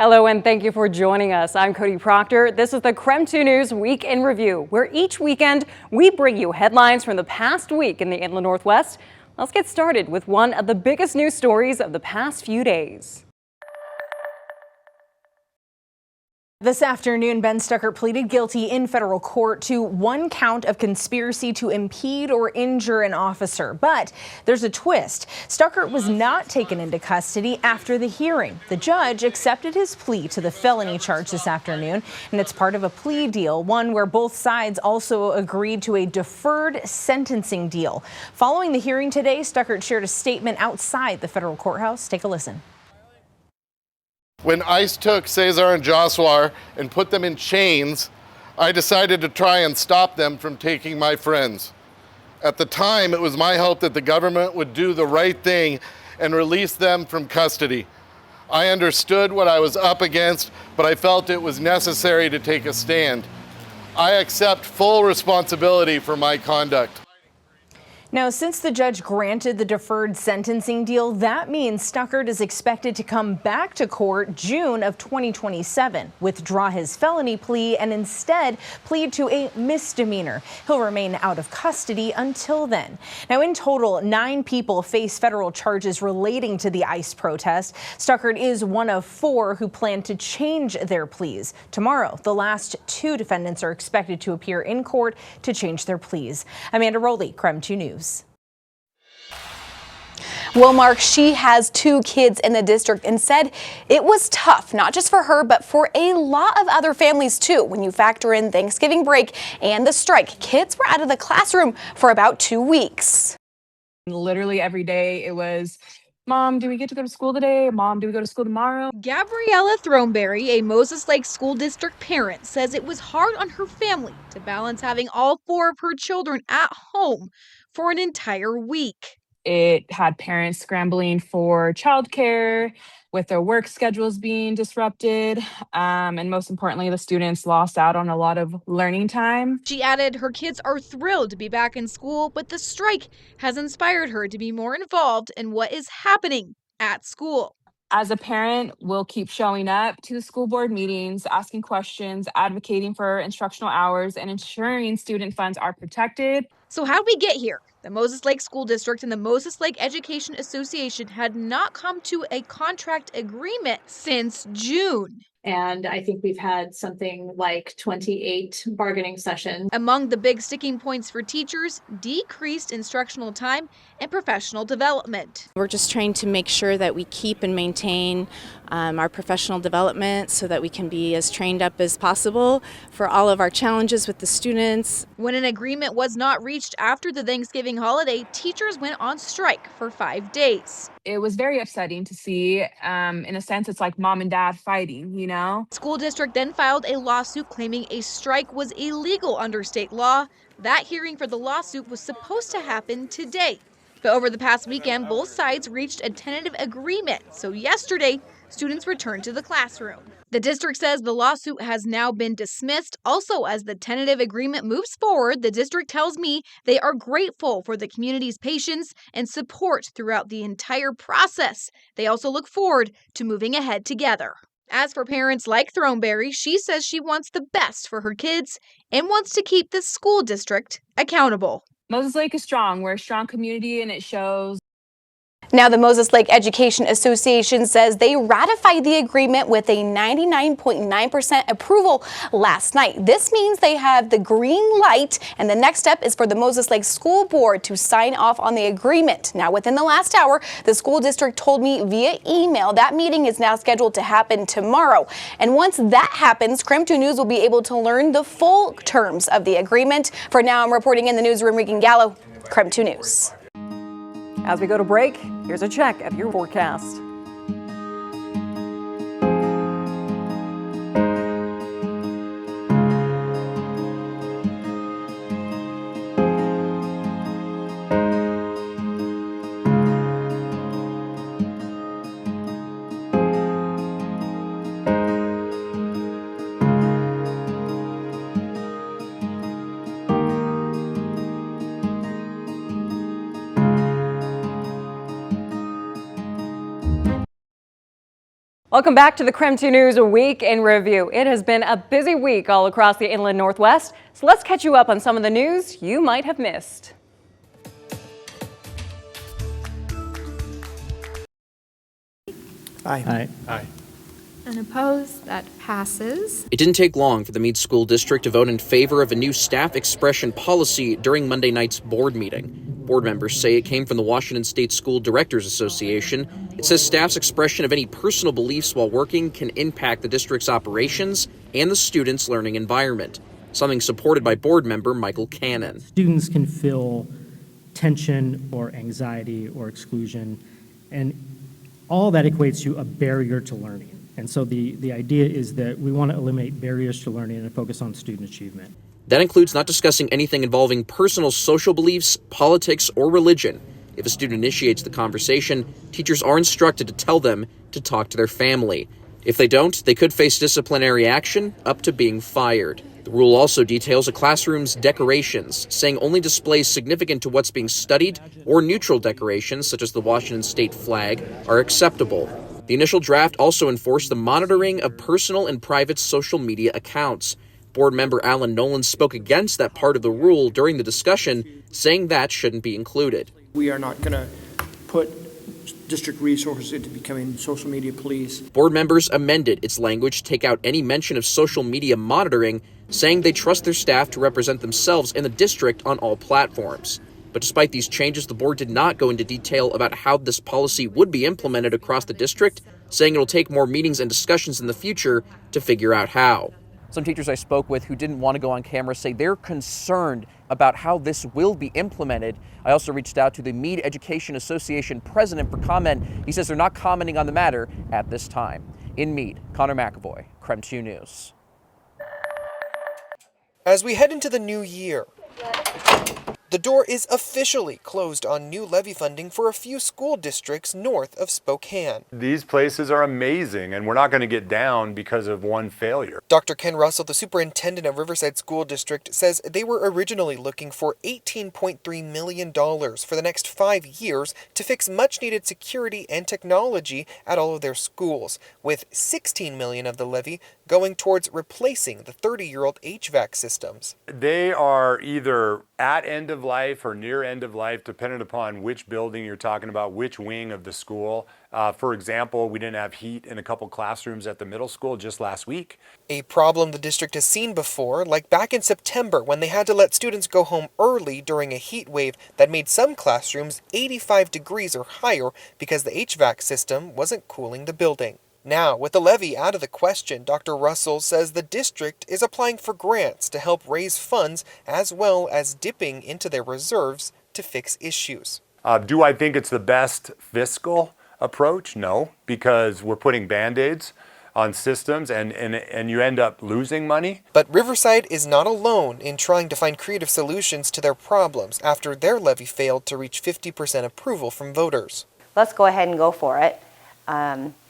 Hello and thank you for joining us. I'm Cody Proctor. This is the KREM 2 News Week in Review, where each weekend we bring you headlines from the past week in the Inland Northwest. Let's get started with one of the biggest news stories of the past few days. This afternoon, Ben Stuckart pleaded guilty in federal court to one count of conspiracy to impede or injure an officer. But there's a twist. Stuckart was not taken into custody after the hearing. The judge accepted his plea to the felony charge this afternoon, and it's part of a plea deal, one where both sides also agreed to a deferred sentencing deal. Following the hearing today, Stuckart shared a statement outside the federal courthouse. Take a listen. When ICE took Cesar and Joshua and put them in chains, I decided to try and stop them from taking my friends. At the time, it was my hope that the government would do the right thing and release them from custody. I understood what I was up against, but I felt it was necessary to take a stand. I accept full responsibility for my conduct. Now, since the judge granted the deferred sentencing deal, that means Stuckart is expected to come back to court June of 2027, withdraw his felony plea, and instead plead to a misdemeanor. He'll remain out of custody until then. Now, in total, 9 people face federal charges relating to the ICE protest. Stuckart is one of 4 who plan to change their pleas. Tomorrow, the last 2 defendants are expected to appear in court to change their pleas. Amanda Rowley, KREM 2 News. Well, Mark, she has 2 kids in the district and said it was tough, not just for her, but for a lot of other families too. When you factor in Thanksgiving break and the strike, kids were out of the classroom for about 2 weeks. Literally every day it was, Mom, do we get to go to school today? Mom, do we go to school tomorrow? Gabriella Throneberry, a Moses Lake School District parent, says it was hard on her family to balance having all 4 of her children at home for an entire week. It had parents scrambling for childcare, with their work schedules being disrupted, and most importantly, the students lost out on a lot of learning time. She added her kids are thrilled to be back in school, but the strike has inspired her to be more involved in what is happening at school. As a parent, we'll keep showing up to the school board meetings, asking questions, advocating for instructional hours, and ensuring student funds are protected. So how'd we get here? The Moses Lake School District and the Moses Lake Education Association had not come to a contract agreement since June. And I think we've had something like 28 bargaining sessions. Among the big sticking points for teachers, decreased instructional time and professional development. We're just trying to make sure that we keep and maintain our professional development so that we can be as trained up as possible for all of our challenges with the students. When an agreement was not reached after the Thanksgiving holiday, teachers went on strike for 5 days. It was very upsetting to see. In a sense, it's like mom and dad fighting, you know? School district then filed a lawsuit claiming a strike was illegal under state law. That hearing for the lawsuit was supposed to happen today. But over the past weekend, both sides reached a tentative agreement. So yesterday, students returned to the classroom. The district says the lawsuit has now been dismissed. Also, as the tentative agreement moves forward, the district tells me they are grateful for the community's patience and support throughout the entire process. They also look forward to moving ahead together. As for parents like Throneberry, she says she wants the best for her kids and wants to keep the school district accountable. Moses Lake is strong. We're a strong community, and it shows. Now, the Moses Lake Education Association says they ratified the agreement with a 99.9% approval last night. This means they have the green light, and the next step is for the Moses Lake School Board to sign off on the agreement. Now, within the last hour, the school district told me via email that meeting is now scheduled to happen tomorrow. And once that happens, KREM 2 News will be able to learn the full terms of the agreement. For now, I'm reporting in the newsroom, Regan Gallo, KREM 2 News. As we go to break, here's a check of your forecast. Welcome back to the KREM 2 News Week in Review. It has been a busy week all across the inland Northwest, so let's catch you up on some of the news you might have missed. Aye. Aye. Unopposed, that passes. It didn't take long for the Mead School District to vote in favor of a new staff expression policy during Monday night's board meeting. Board members say it came from the Washington State School Directors Association. It says staff's expression of any personal beliefs while working can impact the district's operations and the students' learning environment, something supported by board member Michael Cannon. Students can feel tension or anxiety or exclusion, and all that equates to a barrier to learning. And so the idea is that we want to eliminate barriers to learning and focus on student achievement. That includes not discussing anything involving personal social beliefs, politics, or religion. If a student initiates the conversation, teachers are instructed to tell them to talk to their family. If they don't, they could face disciplinary action up to being fired. The rule also details a classroom's decorations, saying only displays significant to what's being studied or neutral decorations, such as the Washington state flag, are acceptable. The initial draft also enforced the monitoring of personal and private social media accounts. Board member Alan Nolan spoke against that part of the rule during the discussion, saying that shouldn't be included. We are not going to put district resources into becoming social media police. Board members amended its language to take out any mention of social media monitoring, saying they trust their staff to represent themselves in the district on all platforms. But despite these changes, the board did not go into detail about how this policy would be implemented across the district, saying it'll take more meetings and discussions in the future to figure out how. Some teachers I spoke with who didn't want to go on camera say they're concerned about how this will be implemented. I also reached out to the Mead Education Association president for comment. He says they're not commenting on the matter at this time. In Mead, Connor McAvoy, KREM 2 News. As we head into the new year, the door is officially closed on new levy funding for a few school districts north of Spokane. These places are amazing, and we're not going to get down because of one failure. Dr. Ken Russell, the superintendent of Riverside School District, says they were originally looking for $18.3 million for the next 5 years to fix much-needed security and technology at all of their schools, with $16 million of the levy going towards replacing the 30-year-old HVAC systems. They are either at end of life or near end of life, depending upon which building you're talking about, which wing of the school. For example, we didn't have heat in a couple classrooms at the middle school just last week. A problem the district has seen before, like back in September when they had to let students go home early during a heat wave that made some classrooms 85 degrees or higher because the HVAC system wasn't cooling the building. Now, with the levy out of the question, Dr. Russell says the district is applying for grants to help raise funds as well as dipping into their reserves to fix issues. Do I think it's the best fiscal approach? No, because we're putting Band-Aids on systems and you end up losing money. But Riverside is not alone in trying to find creative solutions to their problems after their levy failed to reach 50% approval from voters. Let's go ahead and go for it.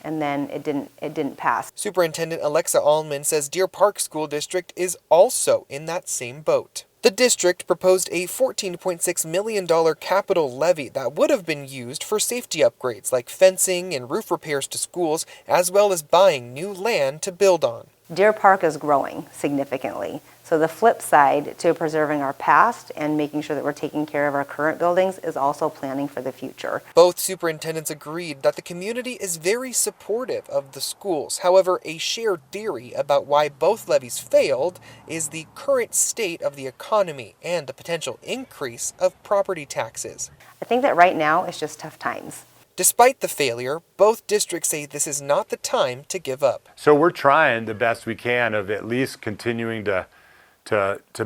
And then it didn't pass. Superintendent Alexa Allman says Deer Park School District is also in that same boat. The district proposed a $14.6 million capital levy that would have been used for safety upgrades like fencing and roof repairs to schools, as well as buying new land to build on. Deer Park is growing significantly. So the flip side to preserving our past and making sure that we're taking care of our current buildings is also planning for the future. Both superintendents agreed that the community is very supportive of the schools. However, a shared theory about why both levies failed is the current state of the economy and the potential increase of property taxes. I think that right now it's just tough times. Despite the failure, both districts say this is not the time to give up. So we're trying the best we can of at least continuing to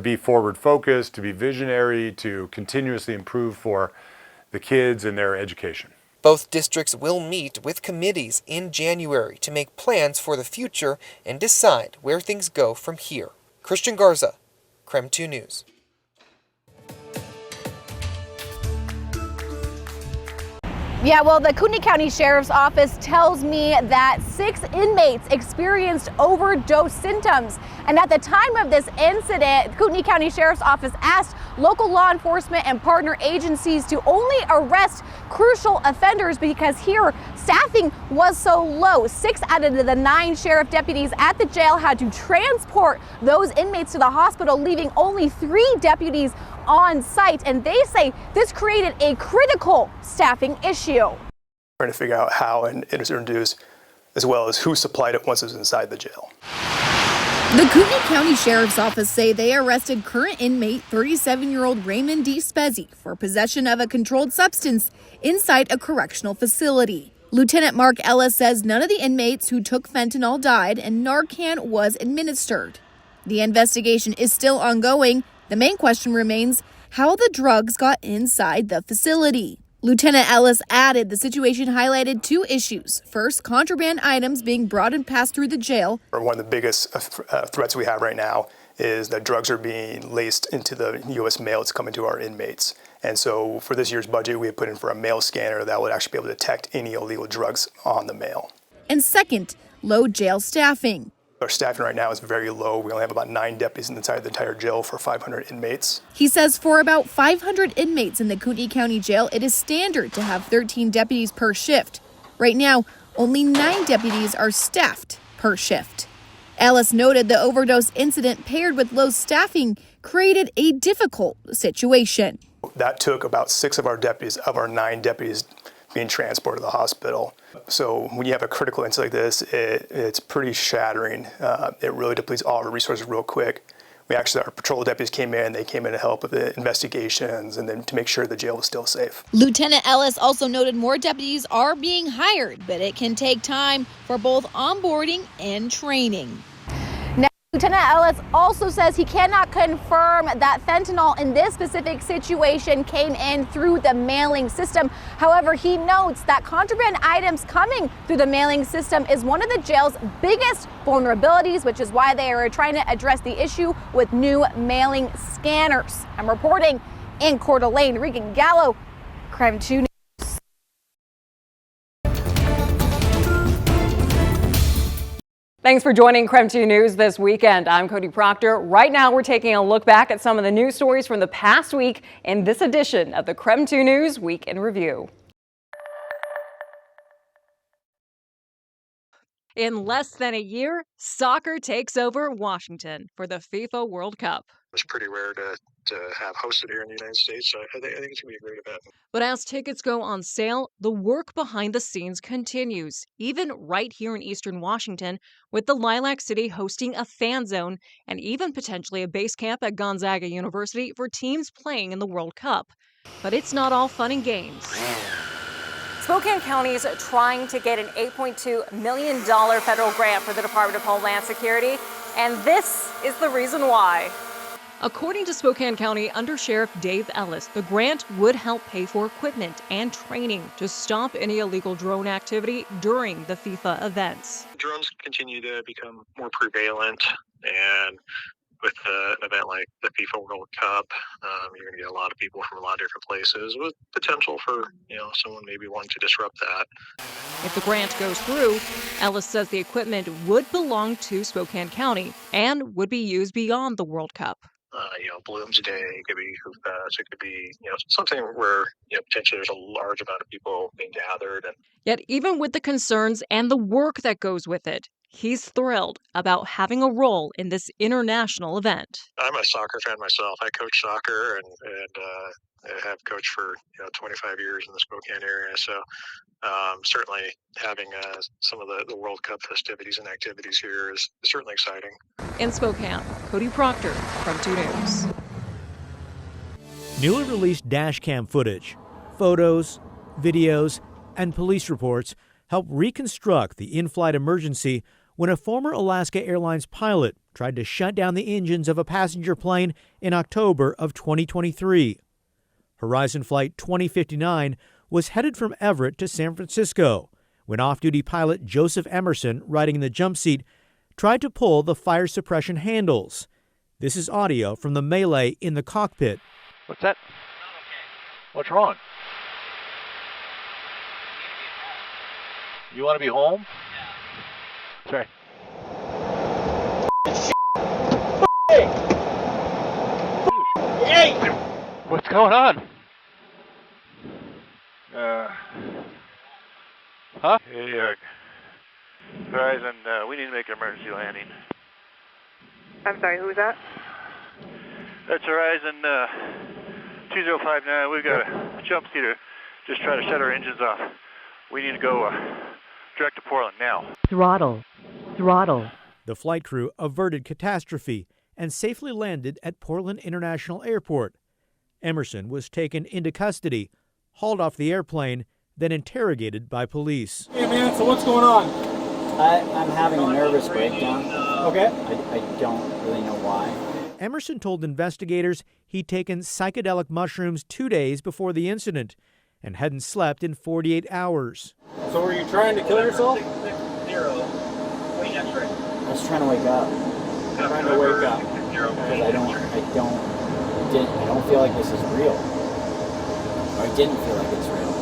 be forward focused, to be visionary, to continuously improve for the kids and their education. Both districts will meet with committees in January to make plans for the future and decide where things go from here. Christian Garza, KREM 2 News. Yeah, well, the Kootenai County Sheriff's Office tells me that 6 inmates experienced overdose symptoms. And at the time of this incident, Kootenai County Sheriff's Office asked local law enforcement and partner agencies to only arrest crucial offenders because here staffing was so low. 6 out of the 9 sheriff deputies at the jail had to transport those inmates to the hospital, leaving only 3 deputies on site. And they say this created a critical staffing issue. Trying to figure out how and it was introduced, as well as who supplied it once it was inside the jail. The Kootenai County Sheriff's Office say they arrested current inmate 37-year-old Raymond D. Spezzi for possession of a controlled substance inside a correctional facility. Lieutenant Mark Ellis says none of the inmates who took fentanyl died and Narcan was administered. The investigation is still ongoing. The main question remains how the drugs got inside the facility. Lieutenant Ellis added the situation highlighted 2 issues. First, contraband items being brought and passed through the jail. One of the biggest threats we have right now is that drugs are being laced into the U.S. mail that's coming to our inmates. And so for this year's budget, we have put in for a mail scanner that would actually be able to detect any illegal drugs on the mail. And second, low jail staffing. Our staffing right now is very low. We only have about 9 deputies inside the entire jail for 500 inmates. He says for about 500 inmates in the Kootenai County Jail, it is standard to have 13 deputies per shift. Right now, only 9 deputies are staffed per shift. Ellis noted the overdose incident paired with low staffing created a difficult situation. That took about 6 of our deputies, of our 9 deputies, being transported to the hospital. So when you have a critical incident like this, it's pretty shattering. It really depletes all of our resources real quick. Our patrol deputies came in, they came in to help with the investigations and then to make sure the jail was still safe. Lieutenant Ellis also noted more deputies are being hired, but it can take time for both onboarding and training. Lieutenant Ellis also says he cannot confirm that fentanyl in this specific situation came in through the mailing system. However, he notes that contraband items coming through the mailing system is one of the jail's biggest vulnerabilities, which is why they are trying to address the issue with new mailing scanners. I'm reporting in Coeur d'Alene, Regan Gallo, KREM 2 News. Thanks for joining KREM 2 News this weekend. I'm Cody Proctor. Right now, we're taking a look back at some of the news stories from the past week in this edition of the KREM 2 News Week in Review. In less than a year, soccer takes over Washington for the FIFA World Cup. It's pretty rare to have hosted here in the United States, so I think it's going to be a great event. But as tickets go on sale, the work behind the scenes continues, even right here in Eastern Washington, with the Lilac City hosting a fan zone and even potentially a base camp at Gonzaga University for teams playing in the World Cup. But it's not all fun and games. Spokane County is trying to get an $8.2 million federal grant for the Department of Homeland Security, and this is the reason why. According to Spokane County Under Sheriff Dave Ellis, the grant would help pay for equipment and training to stop any illegal drone activity during the FIFA events. Drones continue to become more prevalent, and with an event like the FIFA World Cup, you're going to get a lot of people from a lot of different places with potential for, someone maybe wanting to disrupt that. If the grant goes through, Ellis says the equipment would belong to Spokane County and would be used beyond the World Cup. Bloom's Day could be Hoofest. It could be, something where, potentially there's a large amount of people being gathered. And yet, even with the concerns and the work that goes with it, he's thrilled about having a role in this international event. I'm a soccer fan myself. I coach soccer and I have coached for 25 years in the Spokane area. So certainly having some of the World Cup festivities and activities here is certainly exciting. In Spokane, Cody Proctor, KREM 2 News. Newly released dash cam footage, photos, videos, and police reports help reconstruct the in-flight emergency when a former Alaska Airlines pilot tried to shut down the engines of a passenger plane in October of 2023. Horizon Flight 2059 was headed from Everett to San Francisco when off-duty pilot Joseph Emerson, riding in the jump seat, tried to pull the fire suppression handles. This is audio from the melee in the cockpit. What's that? What's wrong? You want to be home? Sorry. Hey! What's going on? Huh? Hey, Horizon, we need to make an emergency landing. I'm sorry, who was that? That's Horizon 2059. We've got a jump seater. Just try to shut our engines off. We need to go direct to Portland now. Throttle. The flight crew averted catastrophe and safely landed at Portland International Airport. Emerson was taken into custody, hauled off the airplane, then interrogated by police. Hey man, so what's going on? I'm having a nervous breakdown. Okay. I don't really know why. Emerson told investigators he'd taken psychedelic mushrooms 2 days before the incident and hadn't slept in 48 hours. So were you trying to kill yourself? I was trying to wake up. Trying to wake up. Because I don't feel like this is real. Or I didn't feel like it's real.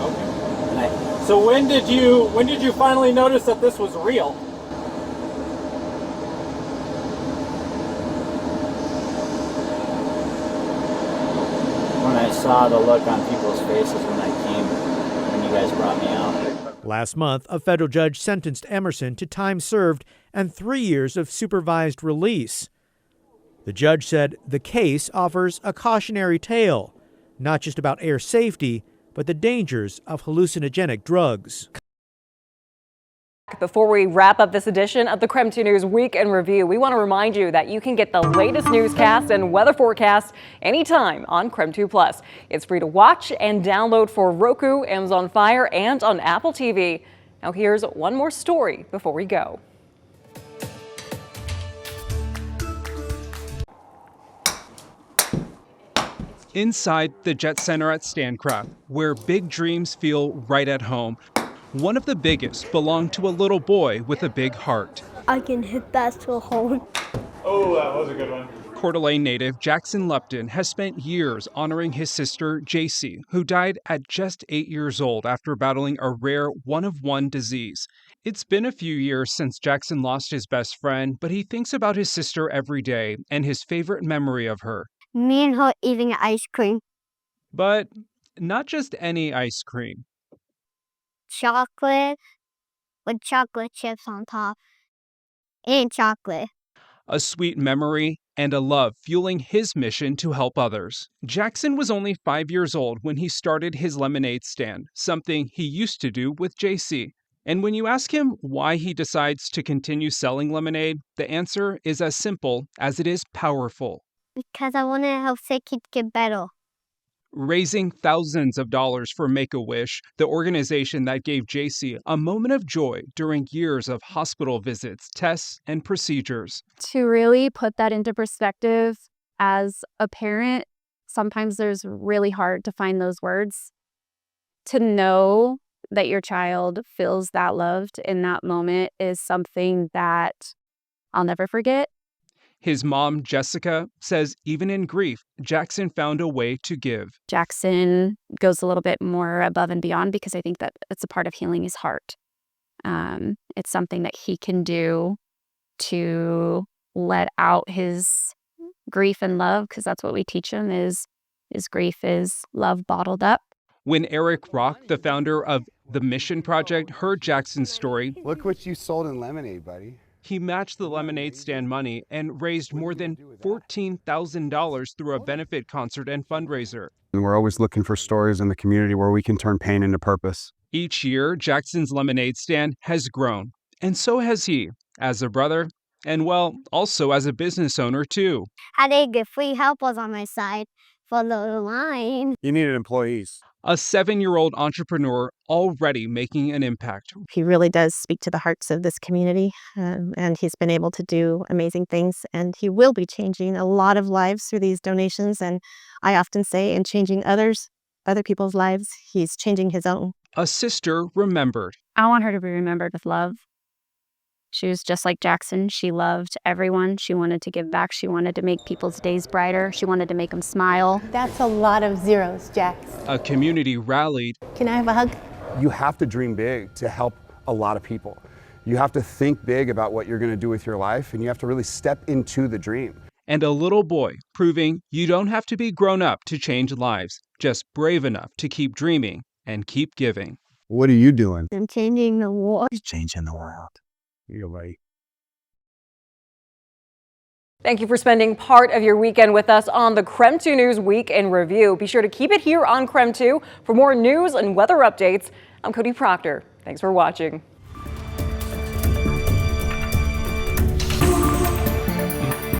Okay. So when did you finally notice that this was real? When I saw the look on people's faces when you guys brought me out. Last month, a federal judge sentenced Emerson to time served and 3 years of supervised release. The judge said the case offers a cautionary tale, not just about air safety, but the dangers of hallucinogenic drugs. Before we wrap up this edition of the KREM 2 News Week in Review, we want to remind you that you can get the latest newscast and weather forecast anytime on KREM 2 Plus. It's free to watch and download for Roku, Amazon Fire, and on Apple TV. Now here's one more story before we go. Inside the Jet Center at Stancraft, where big dreams feel right at home, one of the biggest belonged to a little boy with a big heart. I can hit that to home. Oh, that was a good one. Coeur d'Alene native Jackson Lupton has spent years honoring his sister, JC, who died at just 8 years old after battling a rare one-of-one disease. It's been a few years since Jackson lost his best friend, but he thinks about his sister every day and his favorite memory of her. Me and her eating ice cream. But not just any ice cream. Chocolate with chocolate chips on top. And chocolate. A sweet memory and a love fueling his mission to help others. Jackson was only 5 years old when he started his lemonade stand, something he used to do with JC. And when you ask him why he decides to continue selling lemonade, the answer is as simple as it is powerful. Because I want to help sick kids get better. Raising thousands of dollars for Make-A-Wish, the organization that gave JC a moment of joy during years of hospital visits, tests, and procedures. To really put that into perspective as a parent, sometimes there's really hard to find those words. To know that your child feels that loved in that moment is something that I'll never forget. His mom, Jessica, says even in grief, Jackson found a way to give. Jackson goes a little bit more above and beyond because I think that it's a part of healing his heart. It's something that he can do to let out his grief and love, because that's what we teach him is grief is love bottled up. When Eric Rock, the founder of the Mission Project, heard Jackson's story, look what you sold in lemonade, buddy. He matched the lemonade stand money and raised more than $14,000 through a benefit concert and fundraiser. And we're always looking for stories in the community where we can turn pain into purpose. Each year, Jackson's lemonade stand has grown, and so has he, as a brother, and well, also as a business owner too. I did get free helpers on my side for the line. You needed employees. A 7-year-old entrepreneur already making an impact. He really does speak to the hearts of this community, and he's been able to do amazing things, and he will be changing a lot of lives through these donations. And I often say, in changing other people's lives, he's changing his own. A sister remembered. I want her to be remembered with love. She was just like Jackson. She loved everyone. She wanted to give back. She wanted to make people's days brighter. She wanted to make them smile. That's a lot of zeros, Jax. A community rallied. Can I have a hug? You have to dream big to help a lot of people. You have to think big about what you're going to do with your life, and you have to really step into the dream. and a little boy, proving you don't have to be grown up to change lives, just brave enough to keep dreaming and keep giving. What are you doing? I'm changing the world. He's changing the world. You're right. Thank you for spending part of your weekend with us on the KREM 2 News Week in Review. Be sure to keep it here on KREM 2 for more news and weather updates. I'm Cody Proctor. Thanks for watching.